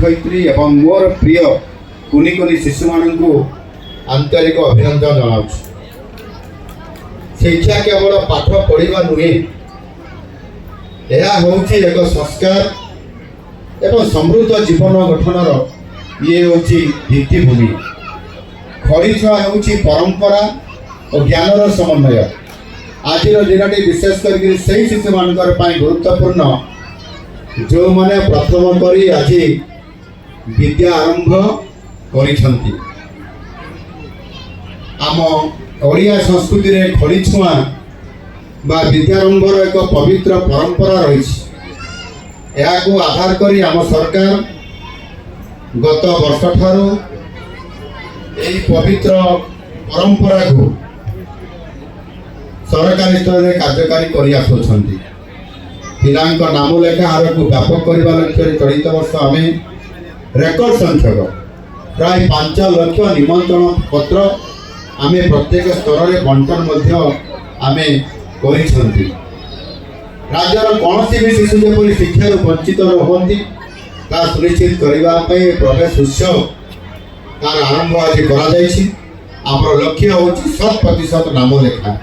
शिक्षयित्री एवं मोर प्रिय कुनी कुनी शिशु मानू आंतरिक अभिनंदन जनाऊँ। शिक्षा केवल पाठ पढ़ा नुहे, यह हूँ एक संस्कार एवं समृद्ध जीवन गठन ये हूँ भित्तिभूमि। खड़ी छुआ हूँ परंपरा और ज्ञानर समन्वय। आज दिन विशेष कर शिशु मान गुरुत्वपूर्ण जो मैंने प्रथम करी आज विद्या आरंभ करिछंती। आम ओडिया संस्कृति रे खड़ी छुआ बा विद्यारंभर एक पवित्र परंपरा रही। को आधार करी आम सरकार गत वर्ष ठारू यही पवित्र परंपरा को सरकारी स्तर में कार्यकारी करी आसुछंती। पिलांक नाम लेखा हार को व्यापक करने लक्ष्य चलित वर्ष आम रेकर्ड संख्यक प्राय 5 लाख निमंत्रण पत्र आम प्रत्येक स्तर में बंटन आम कर। राज्यर कौन भी शिशु जपरी शिक्षार वंचित रुहति सुनिश्चित करने प्रवेश उत्सव तार आरंभ आज कर लक्ष्य हूँ 100% नाम लेखा।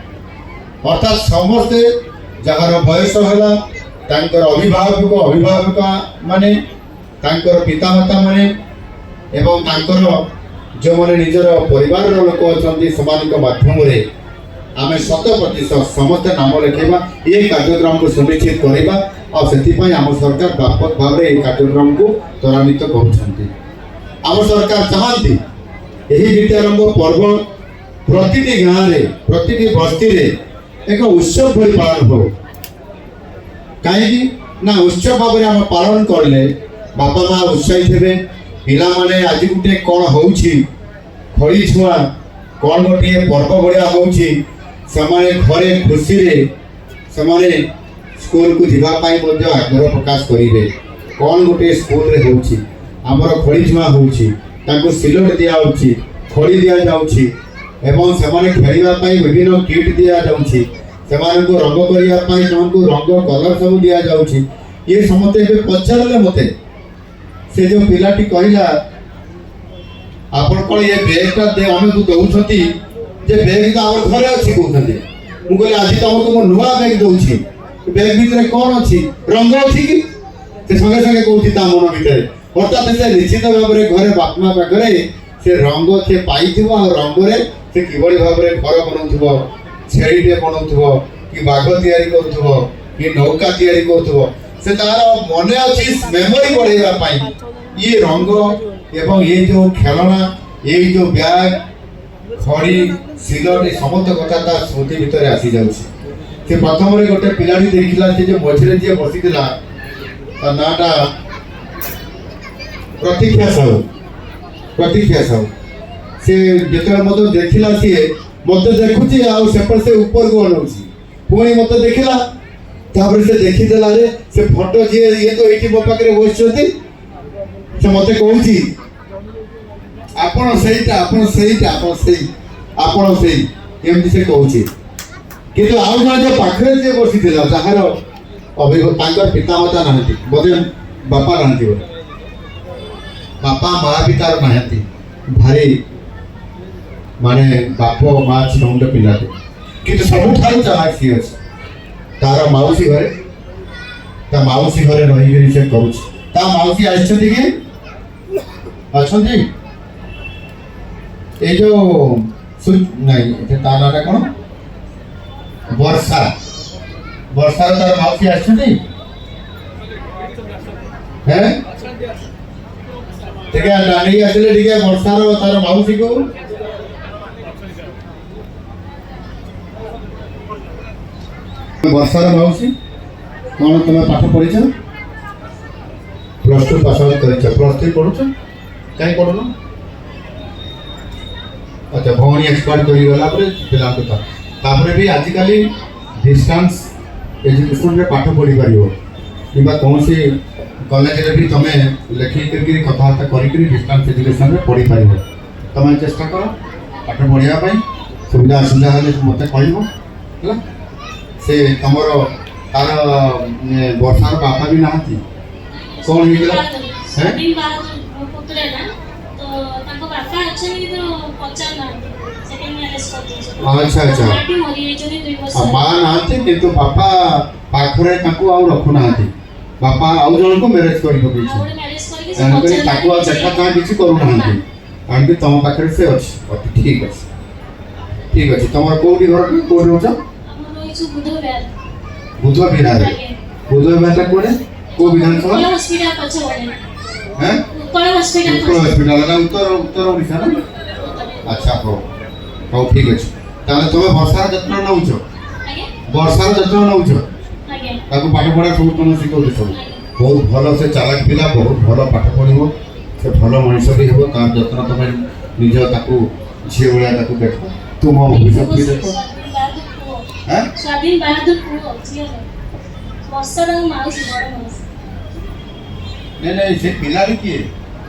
अर्थात समस्ते जार बयस है अभिभावक माने पितामाता माने एवं जो माने निजर परिवार लोक अच्छा माध्यम आम 100% समस्त नाम लिखेबा ये कार्यक्रम को सुनिश्चित करवा और से आम सरकार व्यापक भाव में कार्यक्रम को त्वरान्वित करुछंती। आम सरकार चाहती यही विद्यारंभ पर्व प्रति गाँव में प्रति बस्ती में एक उत्सव भली पालन हो। कहीं ना उत्सव भाव में आम पालन करले बापा माँ उत्साहित हे। पिला माने आज गोटे कौन हो खड़ी छुआ कौन गोटे पर्व भाया हो घरे खुशी रे समाने स्कूल को जावाई आग्रह प्रकाश करेंगे। कौन गोटे स्कूल रे होउछि आमर खड़ी छुआ होउछि सिलोट दिया होउछि खड़ी दिया जाउछि एवं सेमाने खेलिबा पई विभिन्न किट दिया जाउछि सेमाने को रंग करिया पई सेमाने रंग कलर सब दिया जाउछि। ये समते ए पचारले मते से जो पिलाटी कहला आपण कोन ये बैगटा दे हमें को दउछती जे बैग तो आम घरे अच्छी कहते मुझे आज तुमको नुआ बैग दूसरी बैग भितर कौन अच्छी रंग अच्छी कि संगे संगे कहती मन भितर अर्थात से निश्चित भाव में घरे बापमा पाखे से रंग से पाई रंग से किभली भाव में घर बनाऊ छेड़ीटे बनाऊ कि बाघ तैयारी करुव कि नौका तैयारी करुव से तार मन अच्छी मेमोरी बढ़ाई ये रंग एवं ये जो खेलना ये जो बैग खड़ी सिलट समस्त कथा स्मृति भितर आसी जाऊँगी। प्रथम गोटे पिलाटी देखला जो मझे जी बसी नाटा प्रतीक्षा साहू से जो मत देखला सी मत देखुची आपर से ऊपर को अनाऊँगी पुणी मत देखला से देखीदेला से फोटो जी ये तो ये मो पाखे बस से मत कहूँ आपण एमती से कहूँ कि आउ जन जो पाखे जी बसी जार अभिज्ञता पितामाता ना बोधे बापा ना बापा माँ भी तार ना भारी माने बाप माँ छे पिलाटे कि सब चालाक सी अच्छे तार मौसी घरे मौसी घरे रही से करुँ मौसी अच्छा ये जो नहीं तार ना कौन वर्षा वर्षा तार मौसी आसछंती हैं ठीक है नानी आसले ठीक है वर्षार तार मौसी को वर्षार मौसी कौन तुम पाठ पढ़ी +2 पास आउट कर +3 पढ़ुछ कहीं पढ़ुन अच्छा भौणी एक्सपायर करीगला पिला तापर भी आजिकल डिस्टेंस एजुकेशन रे पाठ पढ़ी पारिबो किबा कौन सी कॉलेज रे भी तमे लेखि करके कथाबार्ता करी डिस्टेंस एजुकेशन रे पढ़ी पारिबो। तमे चेष्टा करो पाठ पढ़िया पई सुविधा असुविधा हेले मते कहबो हला से तमरो तार वर्षार बापा भी नहाती कौन होइला ସ୍ୱାଧୀନ ବାହାଦୁର ପୁତୁରା ନା ତ ତାଙ୍କ ବାପା ଅଛନ୍ତି କିନ୍ତୁ ପଚାରୁନାହାନ୍ତି ସେକେଣ୍ଡ ମ୍ୟାରେଜ କରିଦେଇଛନ୍ତି ଆଚ୍ଛା ଆଚ୍ଛା ମାଟି ମରିଯାଇଛନ୍ତି 2 ବର୍ଷ ମା ନାହାନ୍ତି କିନ୍ତୁ ବାପା ପାଖରେ ତାଙ୍କୁ ଆଉ ରଖୁନାହାନ୍ତି ବାପା ଆଉ ଜଣଙ୍କୁ ମ୍ୟାରେଜ କରି ଆଉ ପକେଇଛନ୍ତି ଗୋଟେ ମ୍ୟାରେଜ କରିକି ସେ ତେଣୁକରି ତାକୁ ଆଉ ଦେଖା ପଚାରୁନାହାନ୍ତି ଚାହାଁ କିଛି କରୁନାହାନ୍ତି କାରଣ ତମ ପାଖରେ ସେ ଅଛି ଠିକ ଅଛି ଠିକ ଅଛି ତମର କୋଉଠି ଘର କୋଉଠି ରହୁଛ ଆମର ରହିଛୁ ବୁଧବାର ବୁଧ ବିହାରରେ ଆଜ୍ଞା ବୁଧ ବିହାରଟା କୋଉଠି କୋଉ ବିଧାନସଭା ଉତ୍କଳ ହସ୍ପିଟାଲ ପଛପଟେ হ্যাঁ ଉତ୍କଳ ହସ୍ପିଟାଲ উত্তর হসপিটাল এটা উত্তর উত্তর ওড়িশা না আচ্ছা হো হଉ ঠিক ଅଛି ତାହେଲେ ତମେ ବର୍ଷାର ଯତ୍ନ ନେଉଛ ଆଜ୍ଞା ବର୍ଷାର ଯତ୍ନ ନେଉଛ ଆଜ୍ଞା ତାକୁ ପାଠ ପଢ଼ା ସବୁ ତମେ ଶିଖଉଛ ସବୁ ବହୁତ ଭଲ ସେ ଚାଲାକ ପିଲା ବହୁତ ଭଲ ପାଠ ପଢ଼ିବ ସେ ଭଲ ମଣିଷ ବି ହେବ ତାର ଯତ୍ନ ତମେ ନିଜ ତାକୁ ଝିଅ ଭଳିଆ ତାକୁ ଦେଖ ତୁମ ଭବିଷ୍ୟତ ବି ଦେଖ হ্যাঁ ସ୍ୱାଧୀନ ବାହାଦୁର ପୁଅ ଝିଅ ବର୍ଷାର ମାଉସୀ ବଡ଼ ମାଉସୀ ନାଇଁ ନାଇଁ ସେ ପିଲାଟି କିଏ